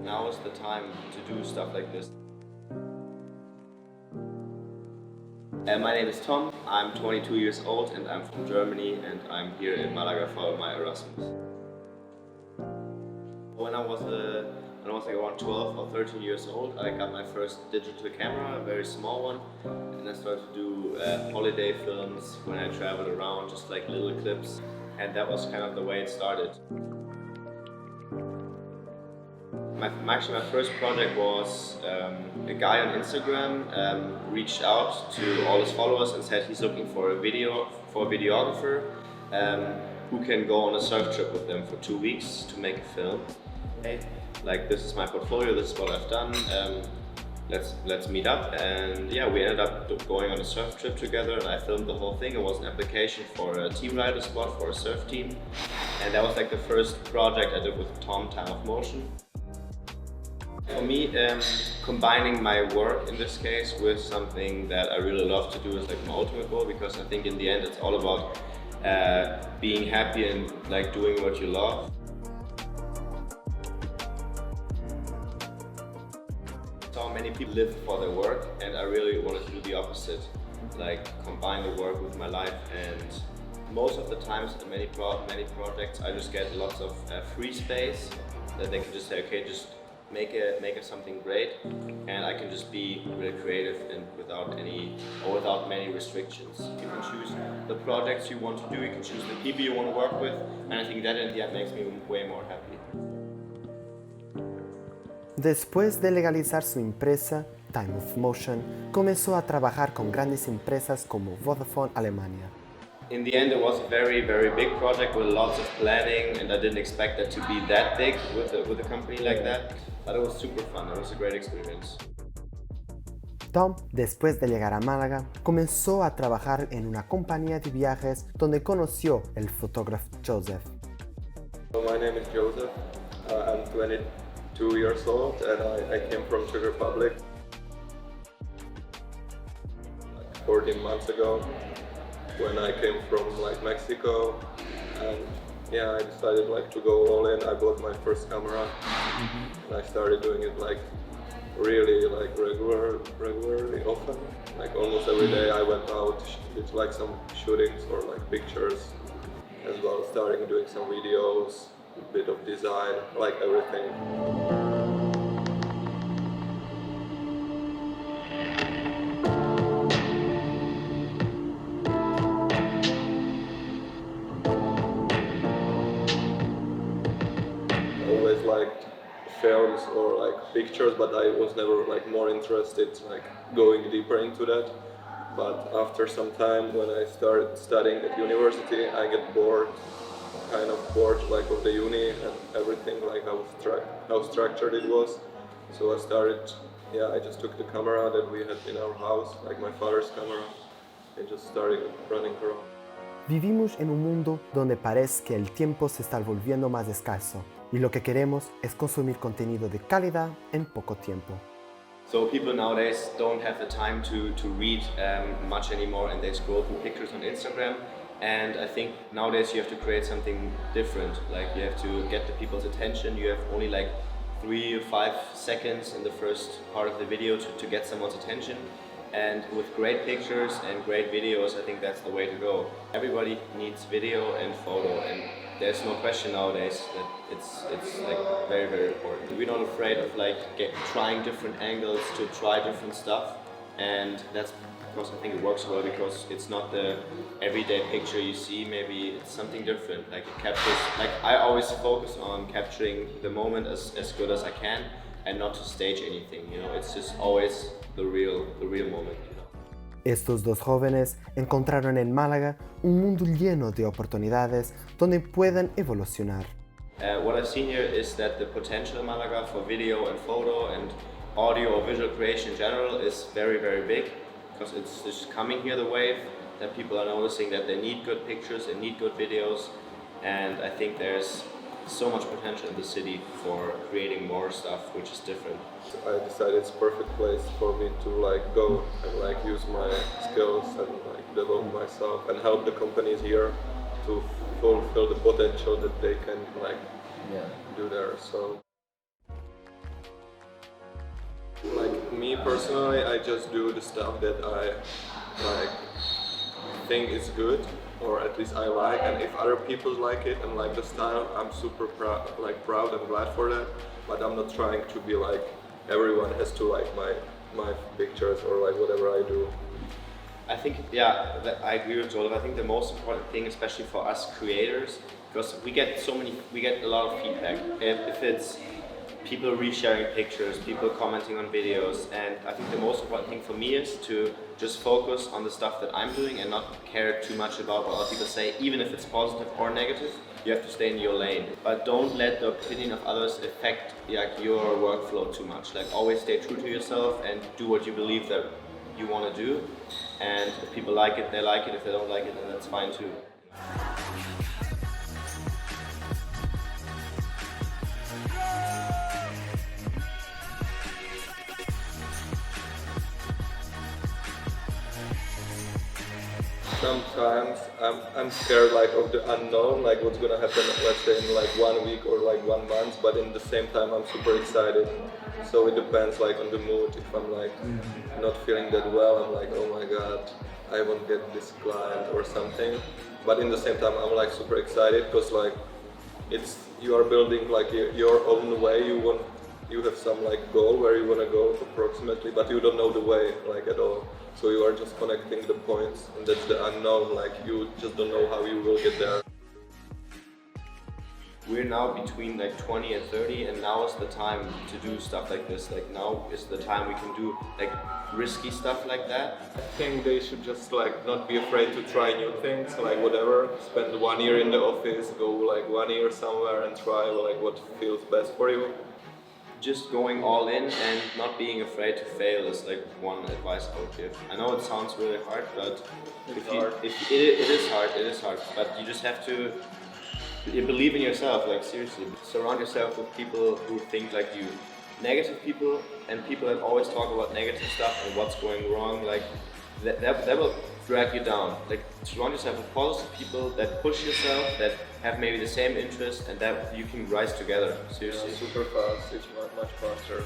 Now is the time to do stuff like this. My name is Tom, I'm 22 years old and I'm from Germany and I'm here in Malaga for my Erasmus. When I was like around 12 or 13 years old, I got my first digital camera, a very small one, and I started to do holiday films when I traveled around, just like little clips, and that was kind of the way it started. Actually, my first project was a guy on Instagram reached out to all his followers and said he's looking for a videographer who can go on a surf trip with them for 2 weeks to make a film. Hey, like, this is my portfolio, this is what I've done. Let's meet up, and yeah, we ended up going on a surf trip together, and I filmed the whole thing. It was an application for a team rider spot for a surf team, and that was like the first project I did with Tom, Time of Motion. For me, combining my work in this case with something that I really love to do is like my ultimate goal, because I think in the end it's all about being happy and like doing what you love. So many people live for their work, and I really wanted to do the opposite, like combine the work with my life. And most of the times in many projects I just get lots of free space that they can just say, okay, just make it something great, and I can just be really creative and without many restrictions. You can choose the projects you want to do, you can choose the people you want to work with, and I think that in the end makes me way more happy. Después de legalizar su empresa, Time of Motion, comenzó a trabajar con grandes empresas como Vodafone Alemania. In the end, it was a very, very big project with lots of planning, and I didn't expect it to be that big with a company like that. But it was super fun. It was a great experience. Tom, después de llegar a Málaga, comenzó a trabajar en una compañía de viajes donde conoció el fotógrafo Josef. My name is Josef. I'm 22 years old and I came from Czech Republic like 14 months ago when I came from like Mexico, and yeah, I decided like to go all in. I bought my first camera and I started doing it like really like regularly often. Like almost every day I went out, did like some shootings or like pictures as well, starting doing some videos, a bit of design, like everything. Always liked films or like pictures, but I was never like more interested like going deeper into that. But after some time, when I started studying at university, I get bored, kind of bored like of the uni and everything, like how structured it was. So I started, I just took the camera that we had in our house, like my father's camera, and just started running around. Vivimos en un mundo donde parece que el tiempo se está volviendo más escaso y lo que queremos es consumir contenido de calidad en poco tiempo. So people nowadays don't have the time to read much anymore, and they scroll through pictures on Instagram. And I think nowadays you have to create something different. Like, you have to get the people's attention. You have only like 3 or 5 seconds in the first part of the video to get someone's attention. And with great pictures and great videos, I think that's the way to go. Everybody needs video and photo, and there's no question nowadays that it's like very, very important. We're not afraid of like trying different angles to try different stuff, and that's because I think it works well, because it's not the everyday picture you see. Maybe it's something different. Like, it captures. Like, I always focus on capturing the moment as good as I can, and not to stage anything. You know, it's just always the real moment. You know? Estos dos jóvenes encontraron en Málaga un mundo lleno de oportunidades donde pueden evolucionar. What I've seen here is that the potential in Malaga for video and photo and audio or visual creation in general is very, very big, because it's just coming here, the wave, that people are noticing that they need good pictures and need good videos, and I think there's so much potential in the city for creating more stuff which is different. I decided it's a perfect place for me to like go and like use my skills and like develop myself and help the companies here to fulfill the potential that they can like do there. So me personally, I just do the stuff that I like think is good, or at least I like, and if other people like it and like the style, I'm super proud and glad for that. But I'm not trying to be like everyone has to like my pictures or like whatever I do. I think, I agree with Josef. I think the most important thing, especially for us creators, because we get a lot of feedback. If it's people resharing pictures, people commenting on videos, and I think the most important thing for me is to just focus on the stuff that I'm doing and not care too much about what other people say, even if it's positive or negative. You have to stay in your lane, but don't let the opinion of others affect your workflow too much. Like, always stay true to yourself and do what you believe that you want to do. And if people like it, they like it. If they don't like it, then that's fine too. Sometimes I'm scared like of the unknown, like what's gonna happen, let's say in like 1 week or like 1 month, but in the same time I'm super excited. So it depends like on the mood. If I'm like not feeling that well, I'm like, oh my god, I won't get this client or something. But in the same time I'm like super excited because like you are building like your own way. You have some like goal where you want to go approximately, but you don't know the way like at all. So you are just connecting the points, and that's the unknown. Like you just don't know how you will get there. We're now between like 20 and 30, and now is the time to do stuff like this. Like, now is the time we can do like risky stuff like that. I think they should just like not be afraid to try new things, like whatever. Spend 1 year in the office, go like 1 year somewhere and try like what feels best for you. Just going all in and not being afraid to fail is like one advice I would give. I know it sounds really hard, but it is hard, but you just have to believe in yourself, like seriously. Surround yourself with people who think like you. Negative people and people that always talk about negative stuff and what's going wrong, like that will drag you down. Like, surround yourself with positive people that push yourself, that have maybe the same interest, and that you can rise together. Seriously. Super fast, it's much faster.